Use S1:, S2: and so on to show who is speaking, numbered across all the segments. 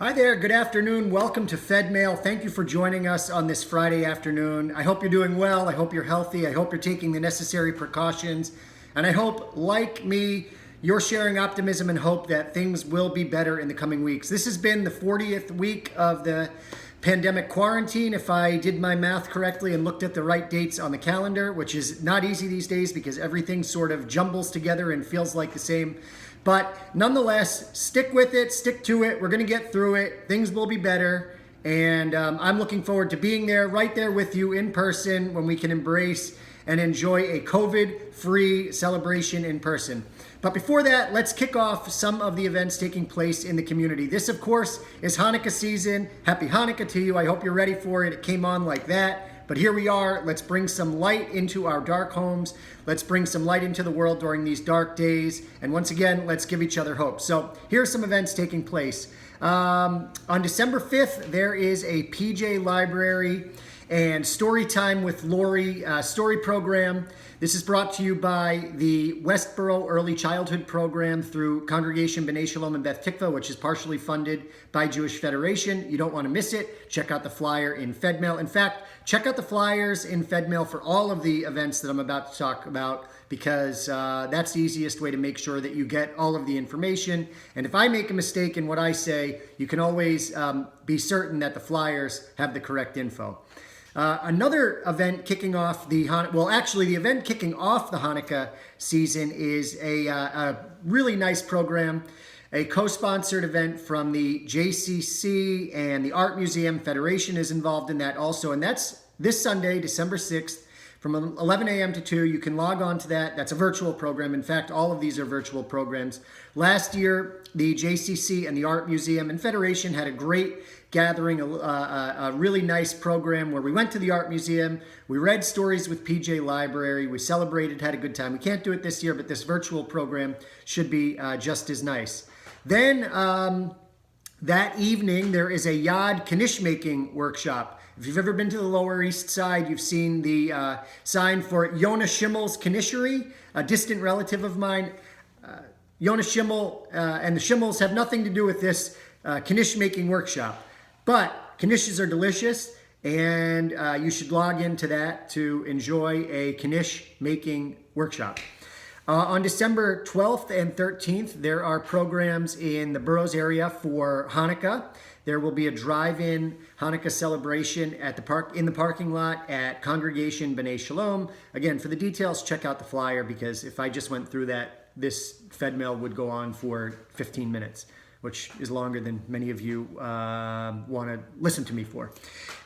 S1: Hi there, good afternoon. Welcome to Fedmail. Thank you for joining us on this Friday afternoon. I hope you're doing well. I hope you're healthy. I hope you're taking the necessary precautions. And I hope, like me, you're sharing optimism and hope that things will be better in the coming weeks. This has been the 40th week of the pandemic quarantine, if I did my math correctly and looked at the right dates on the calendar, which is not easy these days because everything sort of jumbles together and feels like the same. But nonetheless, stick with it, stick to it. We're going to get through it. Things will be better. And I'm looking forward to being there, right there with you in person when we can embrace and enjoy a COVID-free celebration in person. But before that, let's kick off some of the events taking place in the community. This, of course, is Hanukkah season. Happy Hanukkah to you. I hope you're ready for it. It came on like that. But here we are. Let's bring some light into our dark homes. Let's bring some light into the world during these dark days. And once again, let's give each other hope. So here are some events taking place. On December 5th, there is a PJ Library and Story Time with Lori story program. This is brought to you by the Westboro Early Childhood Program through Congregation B'nai Shalom and Beth Tikva, which is partially funded by Jewish Federation. You don't want to miss it. Check out the flyer in Fedmail. In fact, check out the flyers in Fedmail for all of the events that I'm about to talk about, because that's the easiest way to make sure that you get all of the information. And if I make a mistake in what I say, you can always be certain that the flyers have the correct info. Another event kicking off the event kicking off the Hanukkah season is a really nice program, a co-sponsored event from the JCC and the Art Museum Federation is involved in that also, and that's this Sunday, December 6th, from 11 a.m. to 2. You can log on to that. That's a virtual program. In fact, all of these are virtual programs. Last year, the JCC and the Art Museum and Federation had a great gathering, a really nice program where we went to the Art Museum, we read stories with PJ Library, we celebrated, had a good time. We can't do it this year, but this virtual program should be just as nice. Then that evening, there is a Yad Knish making workshop. If you've ever been to the Lower East Side, you've seen the sign for Yonah Schimmel's Knishery, a distant relative of mine. Yonah Schimmel and the Schimmels have nothing to do with this knish making workshop. But knishes are delicious, and you should log into that to enjoy a knish making workshop. On December 12th and 13th, there are programs in the Burroughs area for Hanukkah. There will be a drive-in Hanukkah celebration at in the parking lot at Congregation B'nai Shalom. Again, for the details, check out the flyer, because if I just went through that, this Fedmail would go on for 15 minutes. Which is longer than many of you want to listen to me for.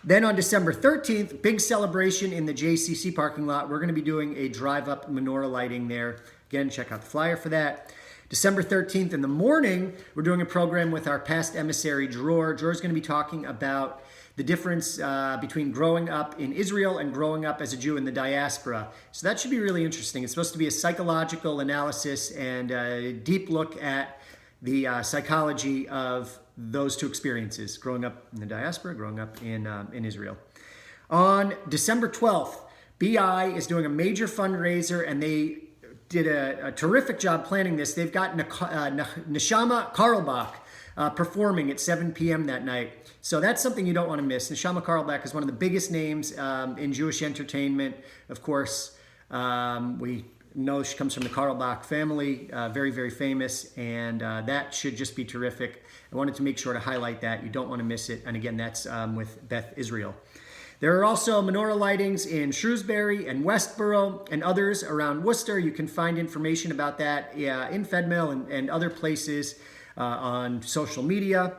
S1: Then on December 13th, big celebration in the JCC parking lot. We're going to be doing a drive-up Menorah Lighting there. Again, check out the flyer for that. December 13th in the morning, we're doing a program with our past emissary, Dror. Dror's going to be talking about the difference between growing up in Israel and growing up as a Jew in the diaspora. So that should be really interesting. It's supposed to be a psychological analysis and a deep look at the psychology of those two experiences, growing up in the diaspora, growing up in Israel. On December 12th, BI is doing a major fundraiser, and they did a terrific job planning this. They've got Neshama Karlbach performing at 7 p.m. that night. So that's something you don't want to miss. Neshama Karlbach is one of the biggest names in Jewish entertainment. Of course, we know she comes from the Karlbach family, very, very famous, and that should just be terrific. I wanted to make sure to highlight that. You don't want to miss it. And again, that's with Beth Israel. There are also Menorah Lightings in Shrewsbury and Westboro and others around Worcester. You can find information about that in Fedmail and other places on social media.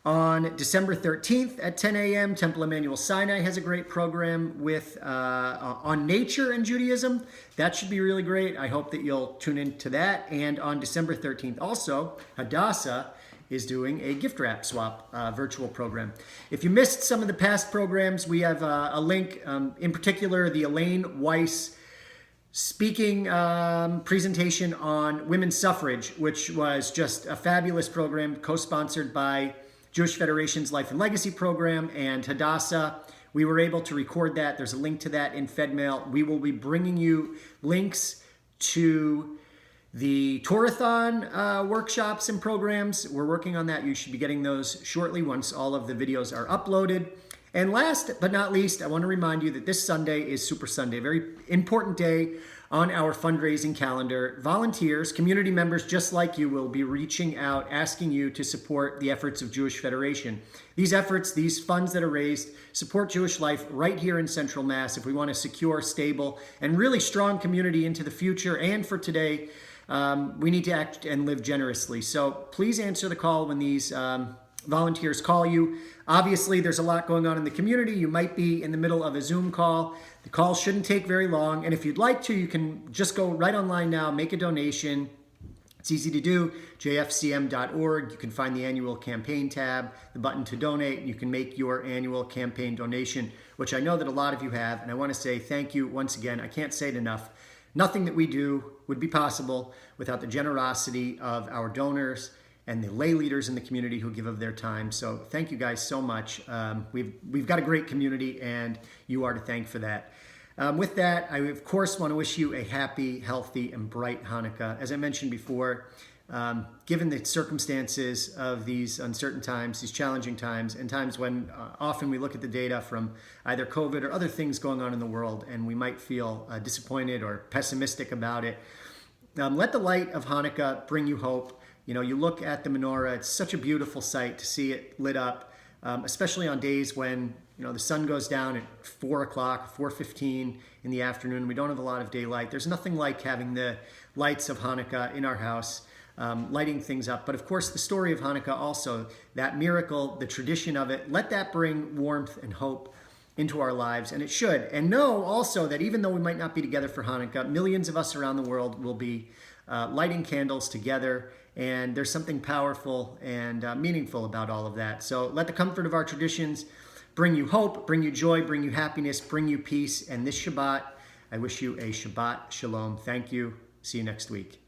S1: On December 13th at 10 a.m., Temple Emmanuel Sinai has a great program with on nature and Judaism. That should be really great. I hope that you'll tune into that. And on December 13th also, Hadassah is doing a gift wrap swap virtual program. If you missed some of the past programs, we have a link, in particular the Elaine Weiss speaking presentation on women's suffrage, which was just a fabulous program co-sponsored by Jewish Federation's Life and Legacy program and Hadassah. We were able to record that. There's a link to that in Fedmail. We will be bringing you links to The Tourathon workshops and programs, we're working on that. You should be getting those shortly once all of the videos are uploaded. And last but not least, I want to remind you that this Sunday is Super Sunday, a very important day on our fundraising calendar. Volunteers, community members just like you, will be reaching out, asking you to support the efforts of Jewish Federation. These efforts, these funds that are raised, support Jewish life right here in Central Mass if we want a secure, stable, and really strong community into the future and for today. We need to act and live generously. So please answer the call when these volunteers call you. Obviously, there's a lot going on in the community. You might be in the middle of a Zoom call. The call shouldn't take very long. And if you'd like to, you can just go right online now, make a donation. It's easy to do, jfcm.org. You can find the annual campaign tab, the button to donate. You can make your annual campaign donation, which I know that a lot of you have. And I want to say thank you once again. I can't say it enough. Nothing that we do would be possible without the generosity of our donors and the lay leaders in the community who give of their time. So thank you guys so much. We've got a great community, and you are to thank for that. With that, I of course want to wish you a happy, healthy, and bright Hanukkah. As I mentioned before, given the circumstances of these uncertain times, these challenging times, and times when often we look at the data from either COVID or other things going on in the world, and we might feel disappointed or pessimistic about it, let the light of Hanukkah bring you hope. You know, you look at the menorah, it's such a beautiful sight to see it lit up, especially on days when, you know, the sun goes down at 4 o'clock, 4:15 in the afternoon. We don't have a lot of daylight. There's nothing like having the lights of Hanukkah in our house, lighting things up. But of course, the story of Hanukkah also, that miracle, the tradition of it, let that bring warmth and hope into our lives, and it should. And know also that even though we might not be together for Hanukkah, millions of us around the world will be lighting candles together, and there's something powerful and meaningful about all of that. So let the comfort of our traditions bring you hope, bring you joy, bring you happiness, bring you peace. And this Shabbat, I wish you a Shabbat Shalom. Thank you. See you next week.